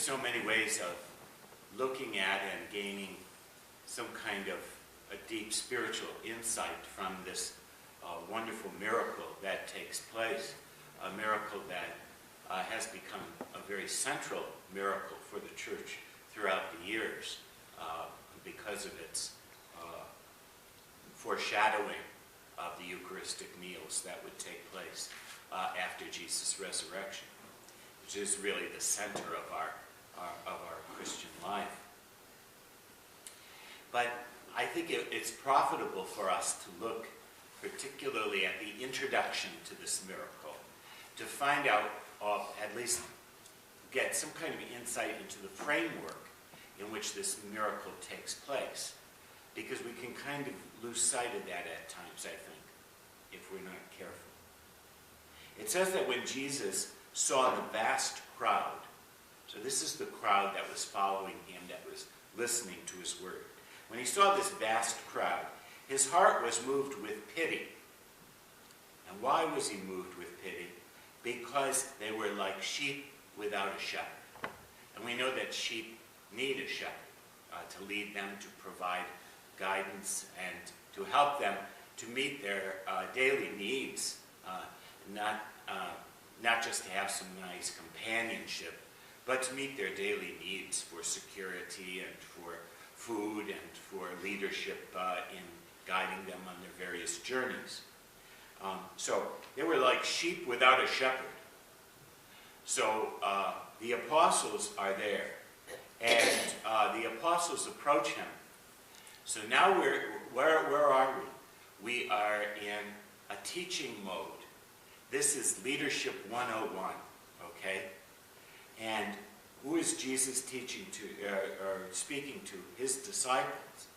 there's so many ways of looking at and gaining some kind of a deep spiritual insight from this wonderful miracle that takes place, a miracle that has become a very central miracle for the church throughout the years because of its foreshadowing of the Eucharistic meals that would take place after Jesus' resurrection, which is really the center of our Christian life. But I think it's profitable for us to look particularly at the introduction to this miracle, to find out, or at least get some kind of insight into the framework in which this miracle takes place. Because we can kind of lose sight of that at times, I think, if we're not careful. It says that when Jesus saw the vast crowd, so this is the crowd that was following him, that was listening to his word. When he saw this vast crowd, his heart was moved with pity. And why was he moved with pity? Because they were like sheep without a shepherd. And we know that sheep need a shepherd to lead them, to provide guidance, and to help them to meet their daily needs, not just to have some nice companionship, but to meet their daily needs for security and for food and for leadership in guiding them on their various journeys. So they were like sheep without a shepherd. So the apostles are there, and the apostles approach him. So now where are we? We are in a teaching mode. This is Leadership 101, okay? And who is Jesus teaching to, or speaking to? His disciples.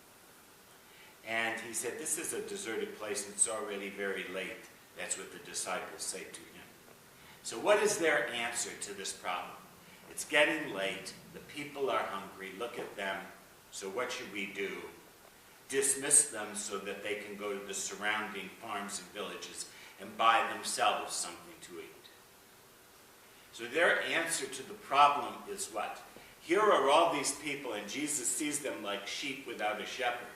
And he said, this is a deserted place, and it's already very late. That's what the disciples say to him. So what is their answer to this problem? It's getting late. The people are hungry. Look at them. So what should we do? Dismiss them so that they can go to the surrounding farms and villages and buy themselves something to eat. So their answer to the problem is what? Here are all these people, and Jesus sees them like sheep without a shepherd.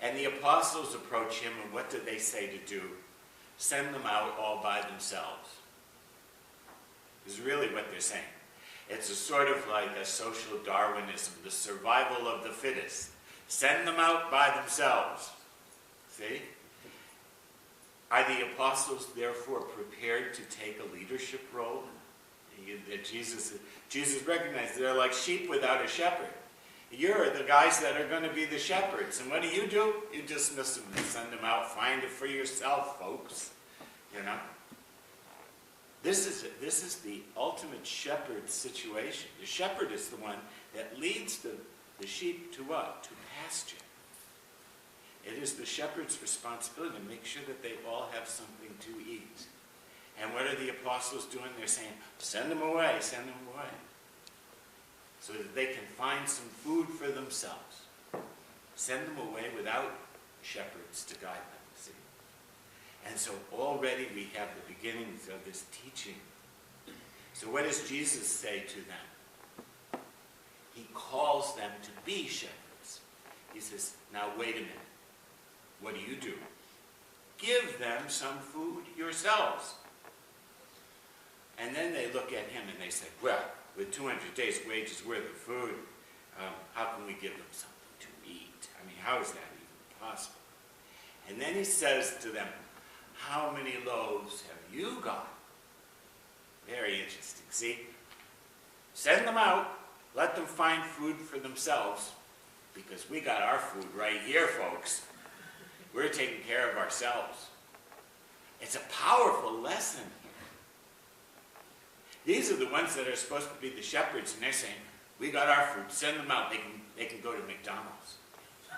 And the apostles approach him, and what do they say to do? Send them out all by themselves. Is really what they're saying. It's a sort of like a social Darwinism, the survival of the fittest. Send them out by themselves. See? Are the apostles therefore prepared to take a leadership role? That Jesus recognized they're like sheep without a shepherd. You're the guys that are going to be the shepherds. And what do? You dismiss them and send them out. Find it for yourself, folks. You know? This is the ultimate shepherd situation. The shepherd is the one that leads the sheep to what? To pasture. It is the shepherd's responsibility to make sure that they all have something to eat. And what are the apostles doing? They're saying, send them away, send them away. So that they can find some food for themselves. Send them away without shepherds to guide them, see? And so already we have the beginnings of this teaching. So what does Jesus say to them? He calls them to be shepherds. He says, now wait a minute. What do? Give them some food yourselves. And then they look at him and they say, well, with 200 days' wages worth of food, how can we give them something to eat? I mean, how is that even possible? And then he says to them, how many loaves have you got? Very interesting. See? Send them out. Let them find food for themselves, because we got our food right here, folks. We're taking care of ourselves. It's a powerful lesson here. These are the ones that are supposed to be the shepherds, and they're saying, we got our food. Send them out. They can go to McDonald's. You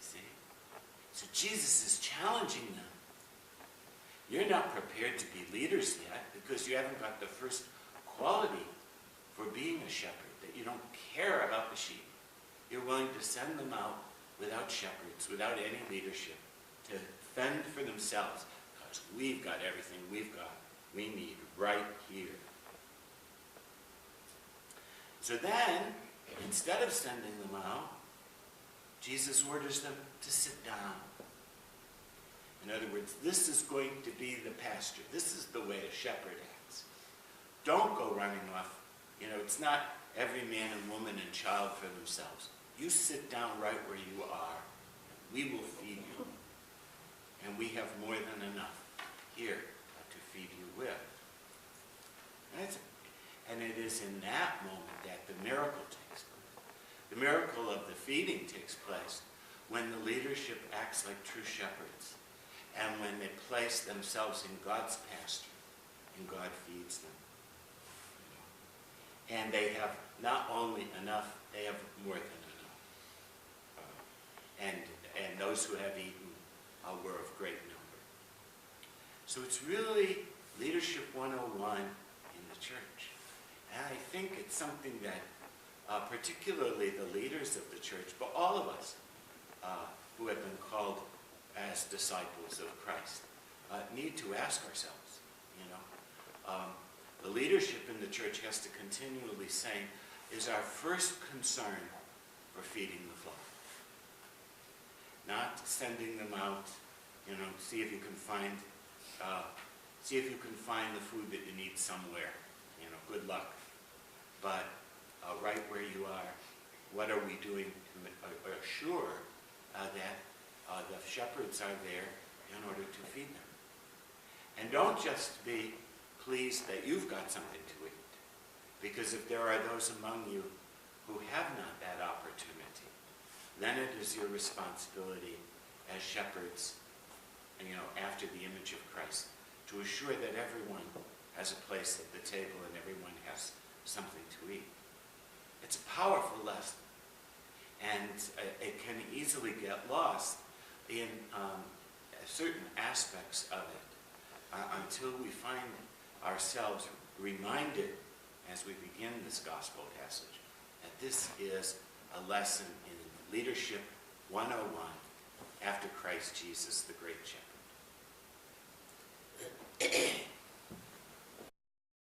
see? So Jesus is challenging them. You're not prepared to be leaders yet because you haven't got the first quality for being a shepherd, that you don't care about the sheep. You're willing to send them out without shepherds, without any leadership, to fend for themselves, because we've got everything we need right here. So then, instead of sending them out, Jesus orders them to sit down. In other words, this is going to be the pasture. This is the way a shepherd acts. Don't go running off. You know, it's not every man and woman and child for themselves. You sit down right where you are. We will feed you. And we have more than enough here to feed you with. And it is in that moment that the miracle takes place. The miracle of the feeding takes place when the leadership acts like true shepherds and when they place themselves in God's pasture and God feeds them. And they have not only enough, they have more than enough. And those who have eaten were of great number. So it's really Leadership 101 in the church. And I think it's something that particularly the leaders of the church, but all of us who have been called as disciples of Christ, need to ask ourselves, you know. The leadership in the church has to continually say, is our first concern for feeding the flock? Not sending them out, you know, see if you can find the food that you need somewhere. You know, good luck. But right where you are, what are we doing to assure that the shepherds are there in order to feed them? And don't just be pleased that you've got something to eat. Because if there are those among you who have not that opportunity, then it is your responsibility as shepherds, you know, after the image of Christ, to assure that everyone has a place at the table and everyone has something to eat. It's a powerful lesson, and it can easily get lost in certain aspects of it until we find ourselves reminded as we begin this gospel passage that this is a lesson in Leadership 101 after Christ Jesus, the great shepherd.